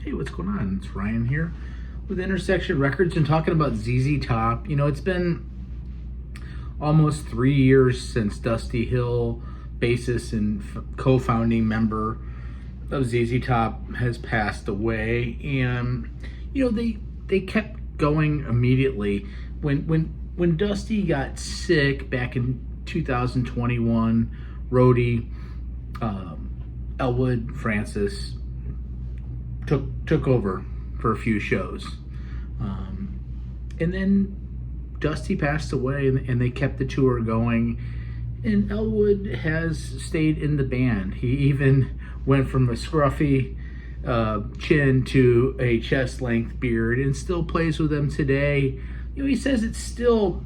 Hey, what's going on? It's Ryan here with Intersection Records and talking about ZZ Top. You know, it's been almost 3 years since Dusty Hill, bassist and co-founding member of ZZ Top, has passed away. And you know, they kept going immediately. When Dusty got sick back in 2021, roadie Elwood Francis took over for a few shows, and then Dusty passed away, and they kept the tour going. And Elwood has stayed in the band. He even went from a scruffy chin to a chest-length beard, and still plays with them today. You know, he says it's still,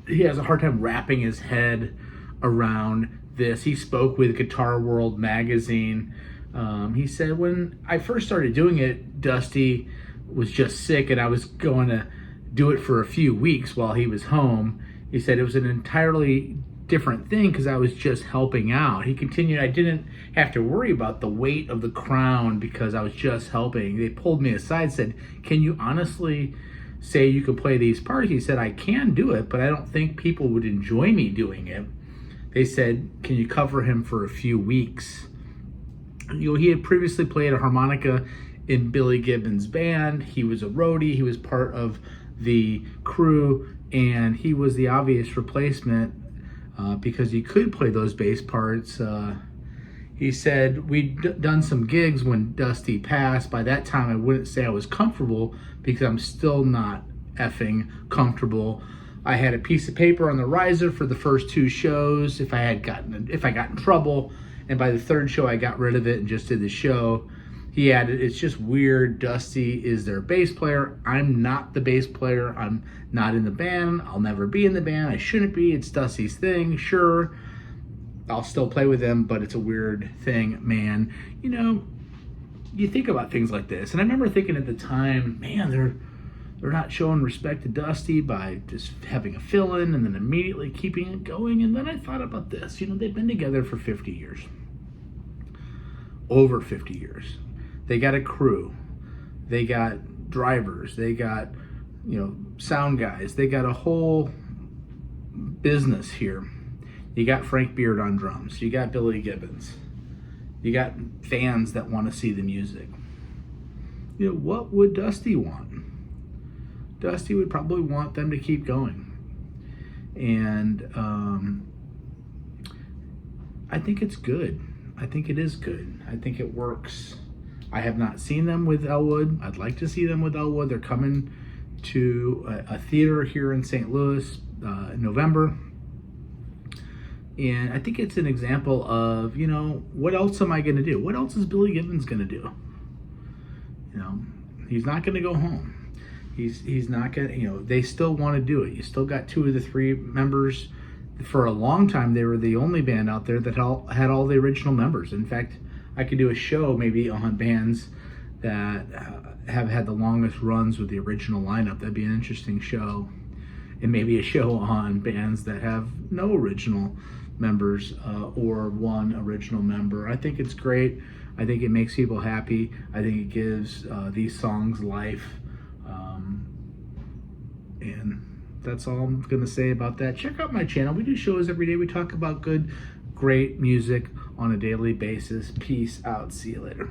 he has a hard time wrapping his head around this. He spoke with Guitar World magazine. He said, when I first started doing it, Dusty was just sick and I was going to do it for a few weeks while he was home. He said it was an entirely different thing because I was just helping out. He continued, I didn't have to worry about the weight of the crown because I was just helping. They pulled me aside, said, can you honestly say you can play these parts? He said, I can do it, but I don't think people would enjoy me doing it. They said, can you cover him for a few weeks? You know, he had previously played a harmonica in Billy Gibbons' band. He was a roadie. He was part of the crew, and he was the obvious replacement because he could play those bass parts. He said, we'd done some gigs when Dusty passed. By that time, I wouldn't say I was comfortable because I'm still not effing comfortable. I had a piece of paper on the riser for the first 2 shows if I got in trouble, and by the 3rd show I got rid of it and just did the show. He added, it's just weird. Dusty is their bass player. I'm not the bass player. I'm not in the band. I'll never be in the band. I shouldn't be. It's Dusty's thing. Sure, I'll still play with them, but it's a weird thing, man. You know, you think about things like this, and I remember thinking at the time, man, they're not showing respect to Dusty by just having a fill-in and then immediately keeping it going. And then I thought about this. You know, they've been together for 50 years. Over 50 years. They got a crew. They got drivers. They got, you know, sound guys. They got a whole business here. You got Frank Beard on drums. You got Billy Gibbons. You got fans that want to see the music. You know, what would Dusty want? Dusty would probably want them to keep going. And I think it's good. I think it is good. I think it works. I have not seen them with Elwood. I'd like to see them with Elwood. They're coming to a theater here in St. Louis in November. And I think it's an example of, you know, what else am I going to do? What else is Billy Gibbons going to do? You know, he's not going to go home. He's not going to, you know, they still want to do it. You still got 2 of the 3 members. For a long time, they were the only band out there that had all the original members. In fact, I could do a show maybe on bands that have had the longest runs with the original lineup. That'd be an interesting show. And maybe a show on bands that have no original members or 1 original member. I think it's great. I think it makes people happy. I think it gives these songs life. And that's all I'm going to say about that. Check out my channel. We do shows every day. We talk about good, great music on a daily basis. Peace out. See you later.